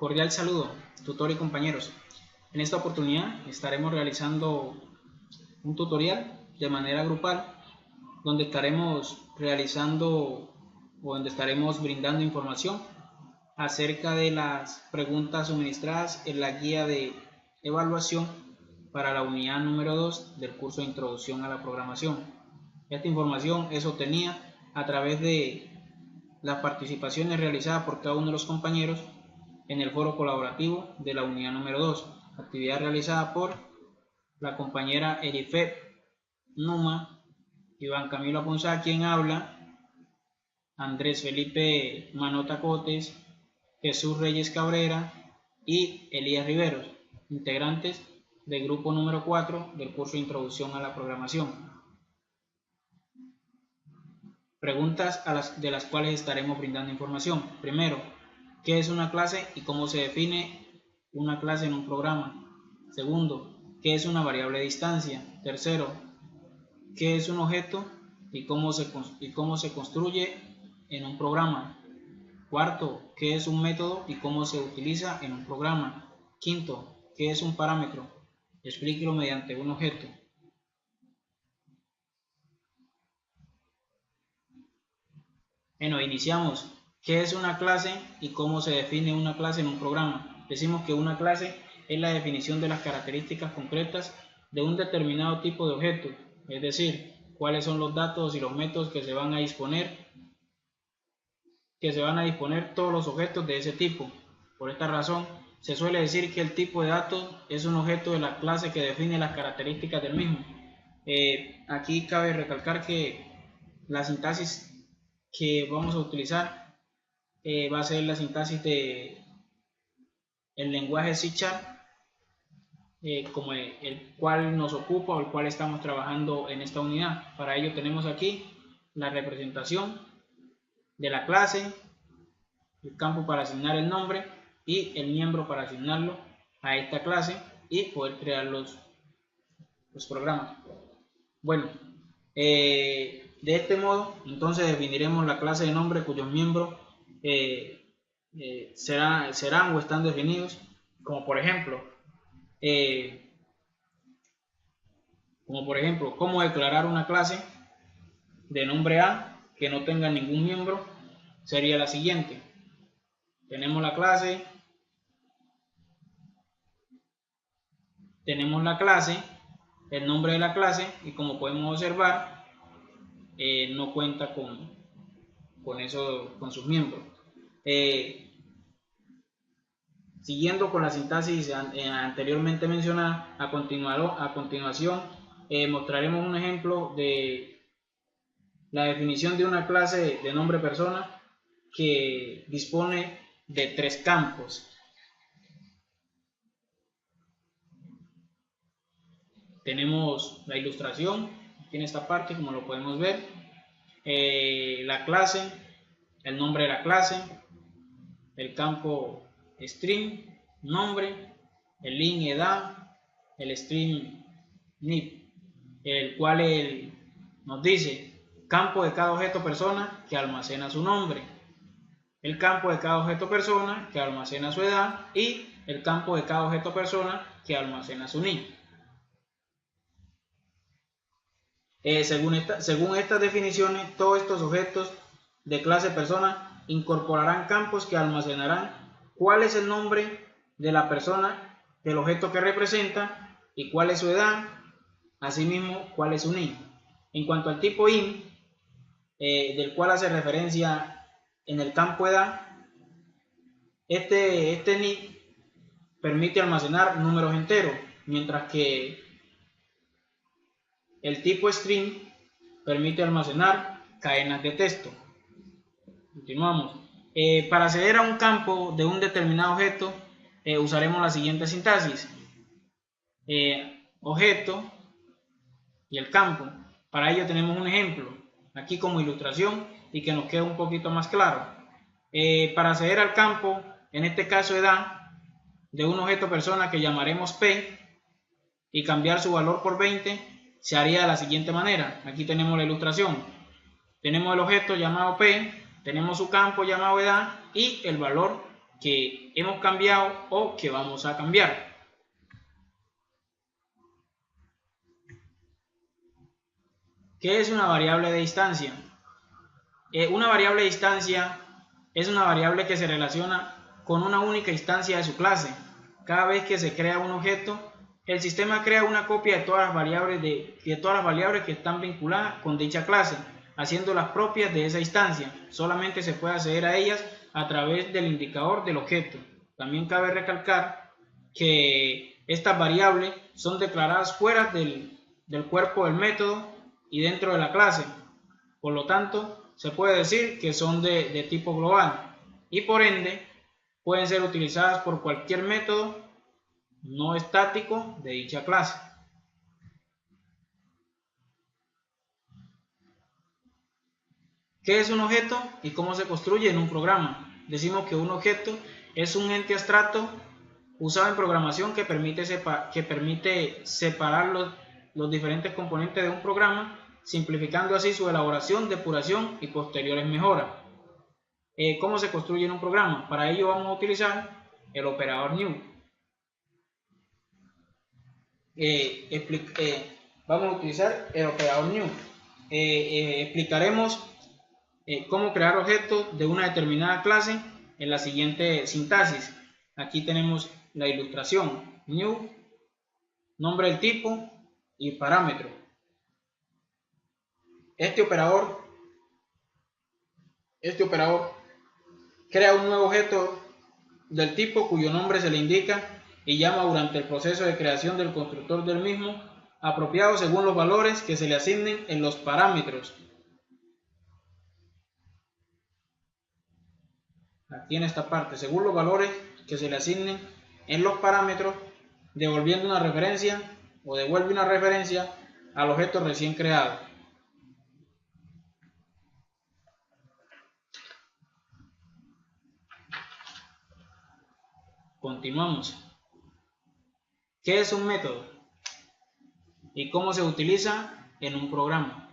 Cordial saludo, tutor y compañeros. En esta oportunidad estaremos realizando un tutorial de manera grupal donde estaremos realizando o donde estaremos brindando información acerca de las preguntas suministradas en la guía de evaluación para la unidad número 2 del curso de Introducción a la Programación. Esta información es obtenida a través de las participaciones realizadas por cada uno de los compañeros en el foro colaborativo de la unidad número 2, actividad realizada por la compañera Erifet Numa, Iván Camilo Aponzá, quien habla, Andrés Felipe Manota Cotes, Jesús Reyes Cabrera y Elías Riveros, integrantes del grupo número 4 del curso de Introducción a la Programación. Preguntas de las cuales estaremos brindando información. Primero, ¿qué es una clase y cómo se define una clase en un programa? Segundo, ¿qué es una variable de distancia? Tercero, ¿qué es un objeto y cómo se construye en un programa? Cuarto, ¿qué es un método y cómo se utiliza en un programa? Quinto, ¿qué es un parámetro? Explíquelo mediante un objeto. Bueno, iniciamos. ¿Qué es una clase y cómo se define una clase en un programa? Decimos que una clase es la definición de las características concretas de un determinado tipo de objeto, es decir, cuáles son los datos y los métodos que se van a disponer todos los objetos de ese tipo. Por esta razón, se suele decir que el tipo de datos es un objeto de la clase que define las características del mismo. Aquí cabe recalcar que la sintaxis que vamos a utilizar va a ser la sintaxis de el lenguaje C#, como el cual nos ocupa o el cual estamos trabajando en esta unidad. Para ello tenemos aquí la representación de la clase, el campo para asignar el nombre y el miembro para asignarlo a esta clase y poder crear los programas. Bueno, de este modo entonces definiremos la clase de nombre cuyos miembros serán o están definidos, como por ejemplo cómo declarar una clase de nombre A que no tenga ningún miembro. Sería la siguiente: tenemos la clase, el nombre de la clase, y como podemos observar no cuenta con sus miembros. Siguiendo con la sintaxis anteriormente mencionada, a continuación mostraremos un ejemplo de la definición de una clase de nombre persona que dispone de 3 campos. Tenemos la ilustración aquí en esta parte, como lo podemos ver, la clase, el nombre de la clase, el campo string, nombre, el int edad, el string nip, el cual nos dice campo de cada objeto persona que almacena su nombre, el campo de cada objeto persona que almacena su edad y el campo de cada objeto persona que almacena su nip. Según estas definiciones, todos estos objetos de clase persona incorporarán campos que almacenarán cuál es el nombre de la persona del objeto que representa y cuál es su edad, asimismo cuál es su NIP. En cuanto al tipo int, del cual hace referencia en el campo edad, este NIP permite almacenar números enteros, mientras que el tipo string permite almacenar cadenas de texto. Continuamos. Para acceder a un campo de un determinado objeto, usaremos la siguiente sintaxis: objeto y el campo. Para ello tenemos un ejemplo aquí como ilustración y que nos quede un poquito más claro. Para acceder al campo, en este caso edad, de un objeto persona que llamaremos P y cambiar su valor por 20, se haría de la siguiente manera. Aquí tenemos la ilustración. Tenemos el objeto llamado P, tenemos su campo llamado edad y el valor que hemos cambiado o que vamos a cambiar. ¿Qué es una variable de instancia? Una variable de instancia es una variable que se relaciona con una única instancia de su clase. Cada vez que se crea un objeto, el sistema crea una copia de todas las variables que están vinculadas con dicha clase, haciéndolas propias de esa instancia. Solamente se puede acceder a ellas a través del indicador del objeto. También cabe recalcar que estas variables son declaradas fuera del cuerpo del método y dentro de la clase. Por lo tanto, se puede decir que son de tipo global y por ende pueden ser utilizadas por cualquier método no estático de dicha clase. ¿Qué es un objeto y cómo se construye en un programa? Decimos que un objeto es un ente abstracto usado en programación que permite separar los diferentes componentes de un programa, simplificando así su elaboración, depuración y posteriores mejoras. ¿Cómo se construye en un programa? Para ello vamos a utilizar el operador new. Vamos a utilizar el operador new. Explicaremos cómo crear objetos de una determinada clase en la siguiente sintaxis. Aquí tenemos la ilustración: new, nombre del tipo y parámetro. Este operador crea un nuevo objeto del tipo cuyo nombre se le indica y llama durante el proceso de creación del constructor del mismo, apropiado según los valores que se le asignen en los parámetros. Aquí en esta parte, según los valores que se le asignen en los parámetros, devuelve una referencia al objeto recién creado. Continuamos. ¿Qué es un método? ¿Y cómo se utiliza en un programa?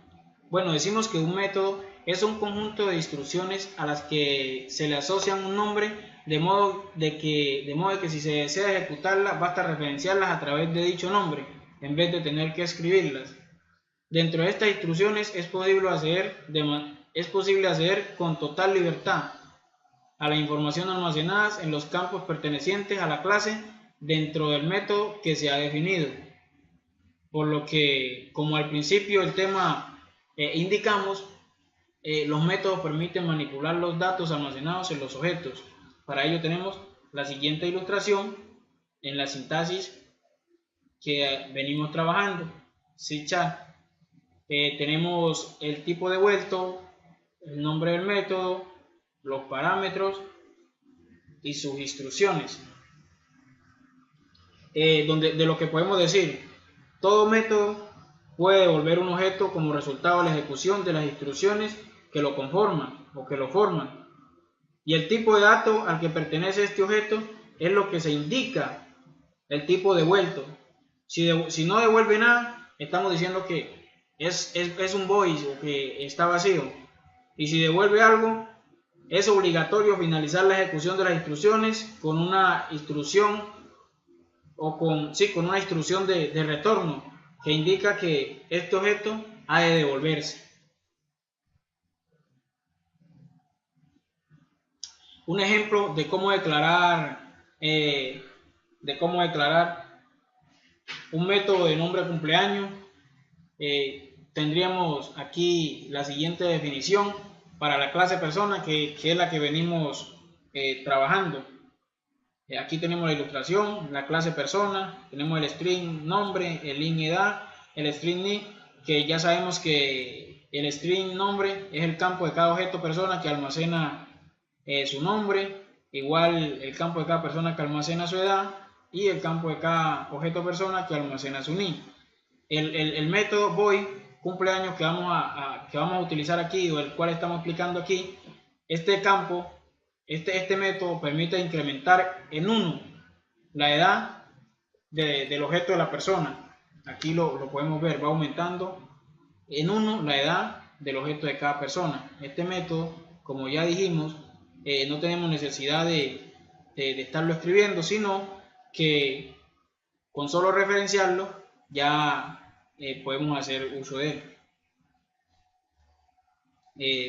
Bueno, decimos que un método es un conjunto de instrucciones a las que se le asocia un nombre, de modo de que si se desea ejecutarlas, basta referenciarlas a través de dicho nombre, en vez de tener que escribirlas. Dentro de estas instrucciones es posible acceder con total libertad a la información almacenada en los campos pertenecientes a la clase dentro del método que se ha definido. Por lo que, como al principio del tema indicamos, los métodos permiten manipular los datos almacenados en los objetos. Para ello tenemos la siguiente ilustración en la sintaxis que venimos trabajando. Tenemos el tipo devuelto, el nombre del método, los parámetros y sus instrucciones. De lo que podemos decir, todo método puede devolver un objeto como resultado de la ejecución de las instrucciones que lo conforman o que lo forman. Y el tipo de dato al que pertenece este objeto es lo que se indica, el tipo devuelto. Si no devuelve nada, estamos diciendo que es un void o que está vacío. Y si devuelve algo, es obligatorio finalizar la ejecución de las instrucciones con una instrucción con una instrucción de retorno que indica que este objeto ha de devolverse. Un ejemplo de cómo declarar un método de nombre cumpleaños, tendríamos aquí la siguiente definición para la clase persona, que es la que venimos trabajando. Aquí tenemos la ilustración, la clase persona, tenemos el string nombre, el int edad, el string nick, que ya sabemos que el string nombre es el campo de cada objeto persona que almacena su nombre, igual el campo de cada persona que almacena su edad y el campo de cada objeto persona que almacena su nick. El método void cumpleaños que vamos a utilizar aquí, o el cual estamos explicando aquí, este campo, este método permite incrementar en 1 la edad del objeto de la persona. Aquí lo podemos ver, va aumentando en 1 la edad del objeto de cada persona. Este método, como ya dijimos, no tenemos necesidad de de estarlo escribiendo, sino que con solo referenciarlo ya podemos hacer uso de él.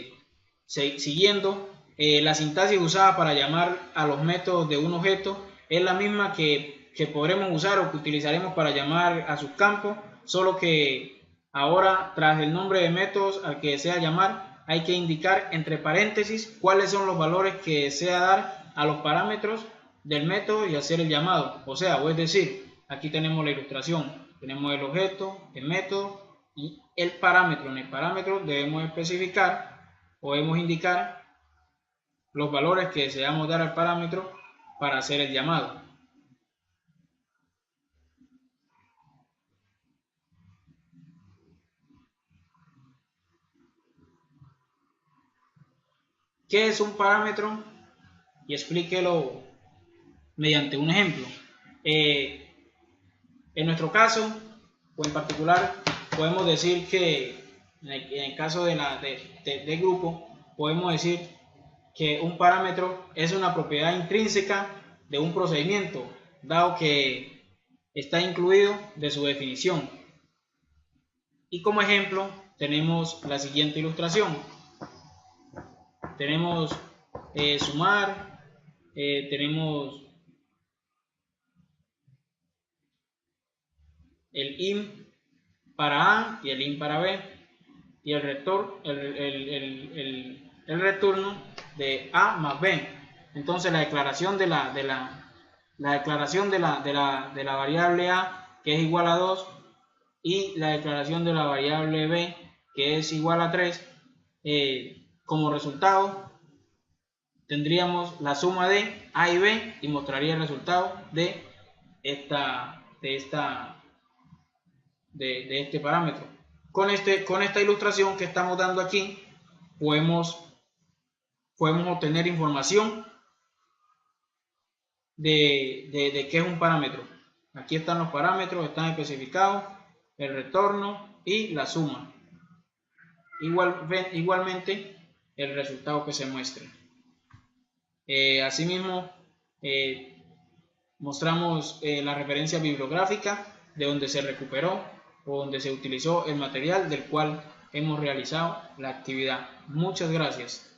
Siguiendo, la sintaxis usada para llamar a los métodos de un objeto es la misma que podremos usar o que utilizaremos para llamar a sus campos, solo que ahora tras el nombre de métodos al que desea llamar hay que indicar entre paréntesis cuáles son los valores que desea dar a los parámetros del método y hacer el llamado. O es decir, aquí tenemos la ilustración, tenemos el objeto, el método y el parámetro. En el parámetro debemos especificar o debemos indicar los valores que deseamos dar al parámetro para hacer el llamado. ¿Qué es un parámetro? Y explíquelo mediante un ejemplo. En nuestro caso, o en particular, podemos decir que en el caso del grupo, podemos decir que un parámetro es una propiedad intrínseca de un procedimiento, dado que está incluido de su definición. Y como ejemplo tenemos la siguiente ilustración. Tenemos sumar, tenemos el in para A y el in para B, y el retorno de A más B. Entonces la declaración de la variable A, que es igual a 2, y la declaración de la variable B, que es igual a 3, como resultado tendríamos la suma de A y B y mostraría el resultado de este parámetro. Con esta ilustración que estamos dando aquí podemos obtener información de qué es un parámetro. Aquí están los parámetros, están especificados, el retorno y la suma. Igualmente el resultado que se muestre. Asimismo, mostramos la referencia bibliográfica de donde se recuperó o donde se utilizó el material del cual hemos realizado la actividad. Muchas gracias.